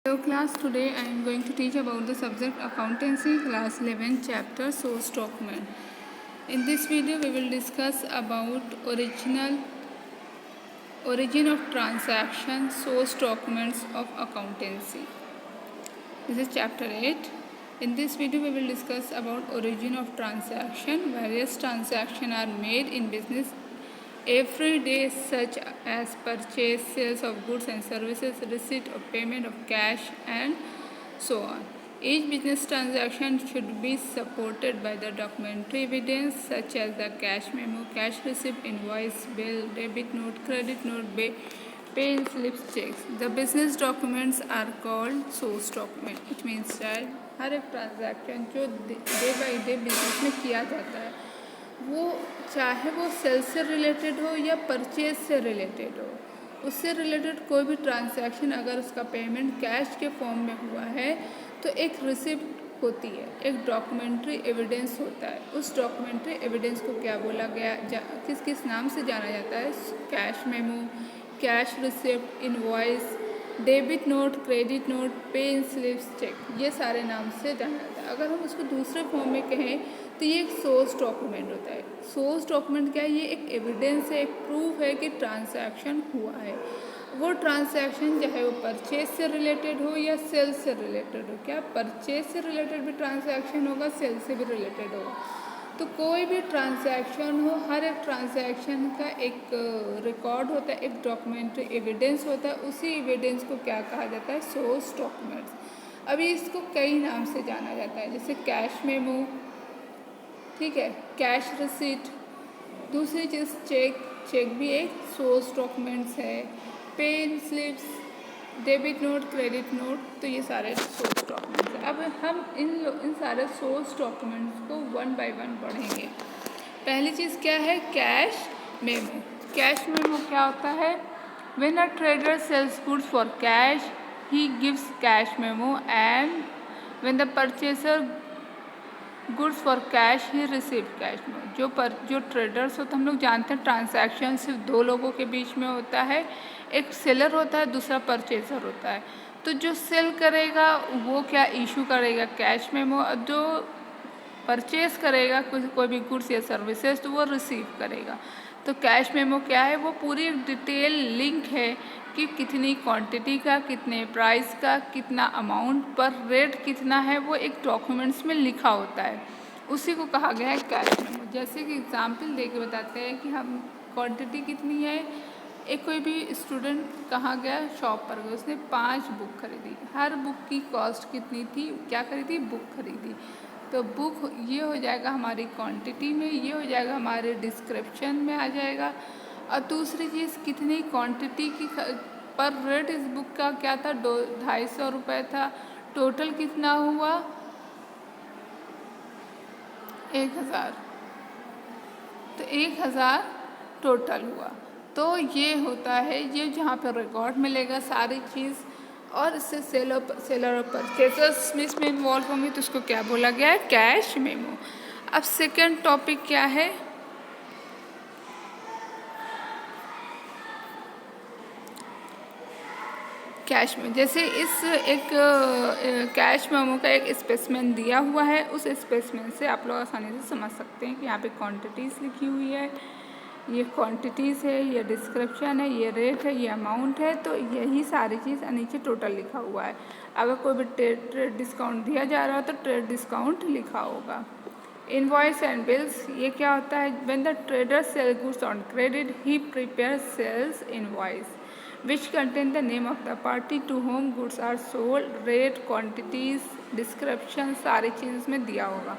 Hello class, today I am going to teach about the subject accountancy, class 11, chapter source document. In this video we will discuss about origin of transaction, source documents of accountancy. This is chapter 8. In this video we will discuss about origin of transaction. Various transactions are made in business every day, such as purchase, sales of goods and services, receipt of payment of cash, and so on. Each business transaction should be supported by the documentary evidence such as the cash memo, cash receipt, invoice, bill, debit note, credit note, pay slips, checks. The business documents are called source document. It means that हर एक transaction जो day by day business में किया जाता है वो चाहे वो cell से रिलेटेड हो या परचेज से रिलेटेड हो, उससे रिलेटेड कोई भी ट्रांजैक्शन अगर उसका पेमेंट कैश के फॉर्म में हुआ है तो एक रिसिप्ट होती है, एक डॉक्यूमेंट्री एविडेंस होता है। उस डॉक्यूमेंट्री एविडेंस को क्या बोला गया, किस किस नाम से जाना जाता है? Cash memo, cash receipt, invoice, debit note, credit note, pay slips, cheque, ये सारे नाम से जाना जाता है। अगर हम उसको दूसरे फॉर्म में कहें तो ये एक सोर्स डॉक्यूमेंट होता है। सोर्स डॉक्यूमेंट क्या है? ये एक एविडेंस है, एक प्रूफ है कि ट्रांजैक्शन हुआ है। वो ट्रांजैक्शन चाहे वो परचेज से रिलेटेड हो या सेल से रिलेटेड हो। क्या परचेज से रिलेटेड भी ट्रांजैक्शन होगा, सेल से भी रिलेटेड होगा। तो कोई भी ट्रांजैक्शन हो, हर एक ट्रांजैक्शन का एक रिकॉर्ड होता है, एक डॉक्यूमेंट्री एविडेंस होता है। उसी एविडेंस को क्या कहा जाता है? Source documents. अभी इसको कई नाम से जाना जाता है, जैसे कैश मेमो, ठीक है, कैश रिसीट, दूसरी चीज़ चेक भी एक सोर्स डॉक्यूमेंट्स है, pay slips, debit note, credit note, तो ये सारे सोर्स डॉक्यूमेंट्स हैं। अब हम इन सारे सोर्स डॉक्यूमेंट्स को वन बाय वन पढ़ेंगे। पहली चीज़ क्या है? Cash memo. कैश मेमो क्या होता है? When a trader sells goods for cash he gives cash memo, and when the purchaser goods for cash he receive cash memo. जो traders होते हैं, हम लोग जानते हैं ट्रांजैक्शन सिर्फ दो लोगों के बीच में होता है, एक सेलर होता है, दूसरा परचेजर होता है। तो जो सेल करेगा वो क्या इशू करेगा? Cash memo. जो परचेज करेगा कोई भी गुड्स या सर्विसेज तो वो रिसीव करेगा। तो कैश मेमो क्या है? वो पूरी एक डिटेल लिंक है कि कितनी क्वांटिटी का, कितने प्राइस का, कितना अमाउंट पर, रेट कितना है, वो एक डॉक्यूमेंट्स में लिखा होता है। उसी को कहा गया है कैश मेमो। जैसे कि एग्जांपल दे के बताते हैं कि हम क्वांटिटी कितनी है। एक कोई भी स्टूडेंट कहाँ गया? शॉप पर गया, उसने 5 बुक खरीदी। हर बुक की कॉस्ट कितनी थी? क्या खरीदी? बुक खरीदी। तो बुक ये हो जाएगा हमारी क्वांटिटी में, ये हो जाएगा हमारे डिस्क्रिप्शन में आ जाएगा। और दूसरी चीज़ कितनी क्वांटिटी की पर रेट इस बुक का क्या था? 250 रुपये था। टोटल कितना हुआ? 1000। तो 1000 टोटल हुआ। तो ये होता है, ये जहाँ पर रिकॉर्ड मिलेगा सारी चीज़, और इससे सेलर और परचेजर्स में इसमें इन्वॉल्व होंगे, तो उसको क्या बोला गया है? Cash memo. अब सेकंड टॉपिक क्या है? कैश में। जैसे इस एक कैश मेमो का एक स्पेसिमेन दिया हुआ है, उस स्पेसिमेन से आप लोग आसानी से समझ सकते हैं कि यहाँ पे क्वांटिटीज़ लिखी हुई है, ये क्वांटिटीज़ है, ये डिस्क्रिप्शन है, ये रेट है, ये अमाउंट है। तो यही सारी चीज़ नीचे टोटल लिखा हुआ है। अगर कोई भी ट्रेड डिस्काउंट दिया जा रहा है तो ट्रेड डिस्काउंट लिखा होगा। इनवॉइस एंड बिल्स, ये क्या होता है? When the trader sell goods on credit he prepare sales invoice which contain the name of the party to whom goods are sold, rate, quantities, description, सारी चीज़ इसमें दिया होगा।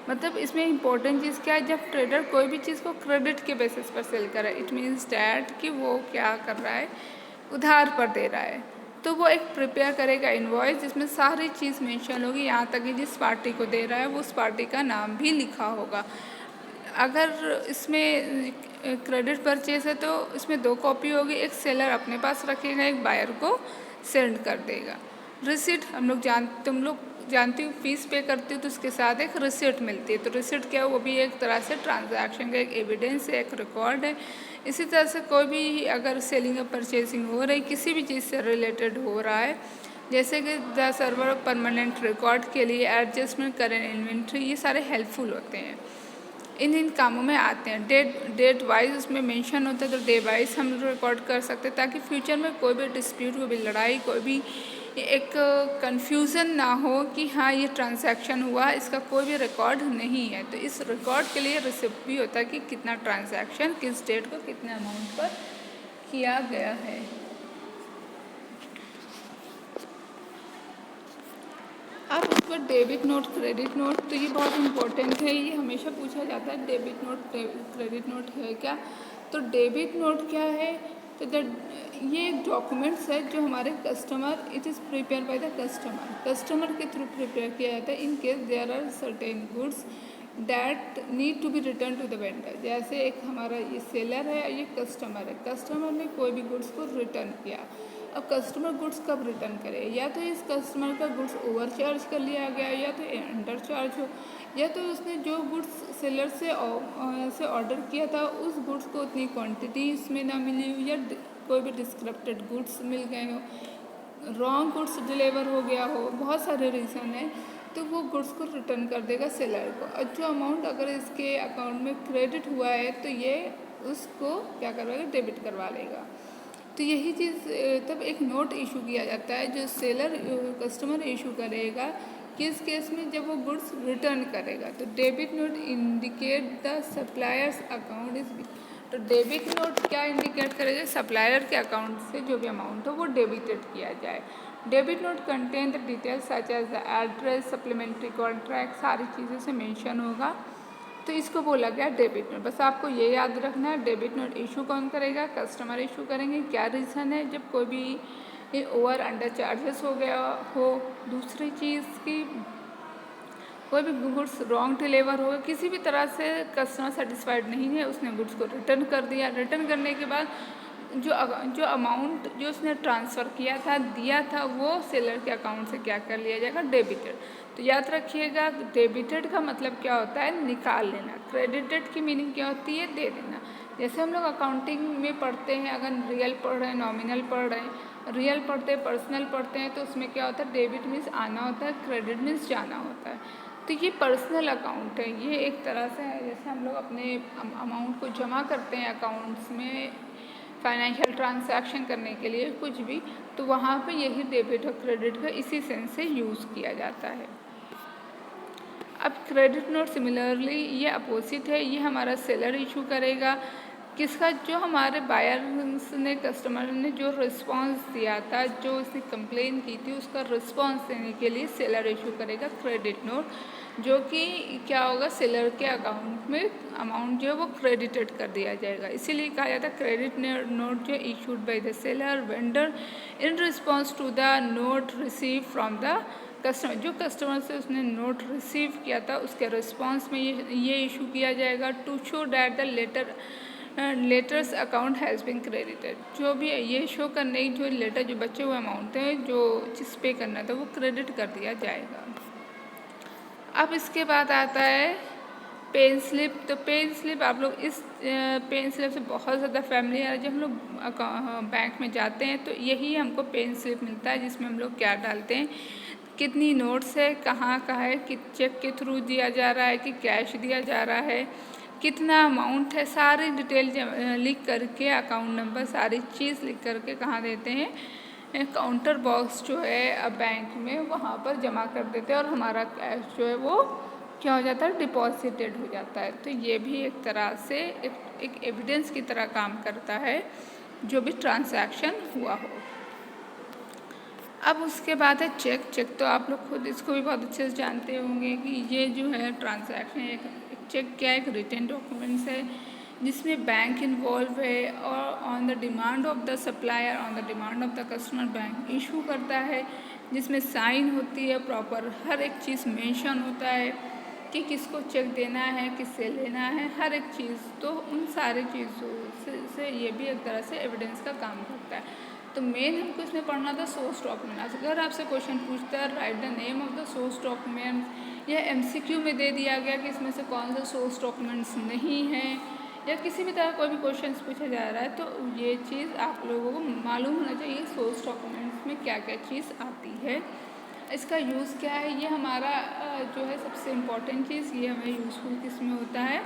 मतलब इसमें इम्पोर्टेंट चीज़ क्या है? जब ट्रेडर कोई भी चीज़ को क्रेडिट के बेसिस पर सेल कर रहा है, इट मीन्स डैट कि वो क्या कर रहा है? उधार पर दे रहा है। तो वो एक प्रिपेयर करेगा इनवॉइस जिसमें सारी चीज़ मेंशन होगी, यहाँ तक कि जिस पार्टी को दे रहा है वो उस पार्टी का नाम भी लिखा होगा। अगर इसमें क्रेडिट परचेज है तो इसमें 2 कॉपी होगी, एक सेलर अपने पास रखेगा, एक बायर को सेंड कर देगा। रिसिट तुम लोग जानती हो, फीस पे करती हो तो उसके साथ एक रिसिट मिलती है। तो रिसिट क्या है? वो भी एक तरह से ट्रांजैक्शन का एक एविडेंस है, एक रिकॉर्ड है। इसी तरह से कोई भी अगर सेलिंग या परचेजिंग हो रही, किसी भी चीज़ से रिलेटेड हो रहा है, जैसे कि द सर्वर परमानेंट रिकॉर्ड के लिए एडजस्टमेंट करेंट इन्वेंट्री, ये सारे हेल्पफुल होते हैं, इन कामों में आते हैं। डेट वाइज उसमें मेंशन होता है, तो डे वाइज हम रिकॉर्ड कर सकते हैं ताकि फ्यूचर में कोई भी डिस्प्यूट, कोई भी लड़ाई, कोई भी एक कंफ्यूजन ना हो कि हाँ ये ट्रांजैक्शन हुआ, इसका कोई भी रिकॉर्ड नहीं है। तो इस रिकॉर्ड के लिए रिसिप्ट भी होता है कि कितना ट्रांजैक्शन किस डेट को कितने अमाउंट पर किया गया है। अब उस पर डेबिट नोट, क्रेडिट नोट, तो ये बहुत इंपॉर्टेंट है, ये हमेशा पूछा जाता है डेबिट नोट क्रेडिट नोट है क्या। तो डेबिट नोट क्या है, तो ये डॉक्यूमेंट्स है जो हमारे customer, it is prepare by the customer के थ्रू प्रिपेयर किया जाता है in case there are certain goods that need to be return to the vendor. जैसे एक हमारा ये सेलर है, ये कस्टमर है, कस्टमर ने कोई भी गुड्स को रिटर्न किया। अब कस्टमर गुड्स कब रिटर्न करे, या तो इस कस्टमर का गुड्स ओवर चार्ज कर लिया गया, या तो अंडर चार्ज हो, या तो उसने जो गुड्स सेलर से ऑर्डर किया था उस गुड्स को उतनी क्वांटिटी इसमें ना मिली हो, या कोई भी डिस्क्रप्टेड गुड्स मिल गए हो, रॉन्ग गुड्स डिलीवर हो गया हो, बहुत सारे रीज़न है। तो वो गुड्स को रिटर्न कर देगा सेलर को, और जो अमाउंट अगर इसके अकाउंट में क्रेडिट हुआ है तो ये उसको क्या करवाएगा, डेबिट करवा लेगा। तो यही चीज़ तब एक नोट इशू किया जाता है जो सेलर कस्टमर इशू करेगा किस केस में, जब वो गुड्स रिटर्न करेगा। तो debit note indicate the suppliers account is, तो डेबिट नोट क्या इंडिकेट करेगा, सप्लायर के अकाउंट से जो भी अमाउंट हो वो डेबिटेड किया जाए। Debit note contain the details such as the address, supplementary contract, सारी चीज़ों से मेंशन होगा, तो इसको बोला गया डेबिट नोट। बस आपको ये याद रखना है डेबिट नोट इशू कौन करेगा, कस्टमर इशू करेंगे। क्या रीज़न है, जब कोई भी ओवर अंडर चार्जेस हो गया हो, दूसरी चीज़ की कोई भी गुड्स रॉन्ग डिलीवर हो, किसी भी तरह से कस्टमर सेटिस्फाइड नहीं है, उसने गुड्स को रिटर्न कर दिया। रिटर्न करने के बाद जो अमाउंट जो उसने ट्रांसफ़र किया था, दिया था, वो सेलर के अकाउंट से क्या कर लिया जाएगा, डेबिटेड। तो याद रखिएगा डेबिटेड का मतलब क्या होता है, निकाल लेना। क्रेडिटेड की मीनिंग क्या होती है, दे देना। जैसे हम लोग अकाउंटिंग में पढ़ते हैं, अगर रियल पढ़ रहे हैं, नॉमिनल पढ़ रहे हैं, रियल पढ़ते हैं, पर्सनल पढ़ते हैं, तो उसमें क्या होता है, डेबिट मीन्स आना होता है, क्रेडिट मीन्स जाना होता है। तो ये पर्सनल अकाउंट है, ये एक तरह से है जैसे हम लोग अपने अमाउंट को जमा करते हैं अकाउंट्स में फाइनेंशियल ट्रांजैक्शन करने के लिए कुछ भी, तो वहाँ पे यही डेबिट और क्रेडिट का इसी सेंस से यूज़ किया जाता है। अब क्रेडिट नोट सिमिलरली ये अपोजिट है, ये हमारा सेलर इशू करेगा। किसका, जो हमारे बायर्स ने, कस्टमर ने जो रिस्पांस दिया था, जो उसने कंप्लेन की थी, उसका रिस्पांस देने के लिए सेलर इशू करेगा क्रेडिट नोट, जो कि क्या होगा, सेलर के अकाउंट में अमाउंट जो है वो क्रेडिटेड कर दिया जाएगा। इसीलिए कहा जाता है क्रेडिट नोट जो issued by the seller vendor in response to the note receive from the customer. जो कस्टमर से उसने नोट रिसीव किया था उसके रिस्पॉन्स में ये इशू किया जाएगा, to show that the latter's account has been credited. जो भी ये शो करने जो लेटर, जो बचे हुए अमाउंट है, जो जिस पे करना था, वो क्रेडिट कर दिया जाएगा। अब इसके बाद आता है पेन स्लिप। तो पेन स्लिप, आप लोग इस पेन स्लिप से बहुत ज़्यादा फैमिलियर है। जब हम लोग बैंक में जाते हैं तो यही हमको पेन स्लिप मिलता है, जिसमें हम लोग क्या डालते हैं, कितनी नोट्स है, कहाँ है, कि चेक के थ्रू दिया जा रहा है कि कैश दिया जा रहा है, कितना अमाउंट है, सारी डिटेल लिख करके, अकाउंट नंबर, सारी चीज़ लिख करके कहाँ देते हैं, काउंटर बॉक्स जो है बैंक में, वहाँ पर जमा कर देते हैं, और हमारा कैश जो है वो क्या हो जाता है, डिपॉजिटेड हो जाता है। तो ये भी एक तरह से एक एविडेंस की तरह काम करता है जो भी ट्रांजैक्शन हुआ हो। अब उसके बाद है चेक। चेक तो आप लोग खुद इसको भी बहुत अच्छे से जानते होंगे कि ये जो है ट्रांजैक्शन, एक चेक क्या है, एक रिटन डॉक्यूमेंट्स है जिसमें बैंक इन्वॉल्व है, और on the demand of the supplier, on the demand of the customer bank issue करता है, जिसमें साइन होती है, प्रॉपर हर एक चीज़ मेंशन होता है कि किसको चेक देना है, किससे लेना है, हर एक चीज़। तो उन सारी चीज़ों से ये भी एक तरह से एविडेंस का काम करता है। तो मेन हमको इसमें पढ़ना था सोर्स डॉक्यूमेंट। अगर आपसे क्वेश्चन पूछता है right the name of the source document, यह एमसीक्यू में दे दिया गया कि इसमें से कौन सा सोर्स डॉक्यूमेंट्स नहीं है, या किसी भी तरह कोई भी क्वेश्चन पूछा जा रहा है, तो ये चीज़ आप लोगों को मालूम होना चाहिए सोर्स डॉक्यूमेंट्स में क्या क्या चीज़ आती है, इसका यूज़ क्या है, ये हमारा जो है सबसे इम्पॉर्टेंट चीज़, ये हमें यूज़फुल किस में होता है,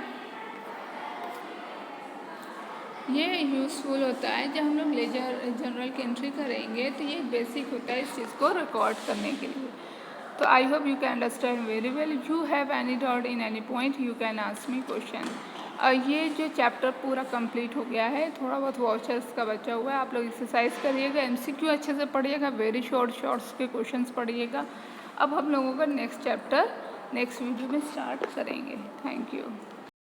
ये यूज़फुल होता है जब हम लोग लेजर जनरल की एंट्री करेंगे, तो ये बेसिक होता है इस चीज़ को रिकॉर्ड करने के लिए। तो I hope you can understand very well. You have any doubt in any point you can ask me question. ये जो चैप्टर पूरा कंप्लीट हो गया है, थोड़ा बहुत वॉचर्स का बचा हुआ है, आप लोग एक्सरसाइज करिएगा, एमसीक्यू अच्छे से पढ़िएगा, वेरी शॉर्ट्स के क्वेश्चंस पढ़िएगा। अब हम लोगों का नेक्स्ट चैप्टर नेक्स्ट वीडियो में स्टार्ट करेंगे। Thank you.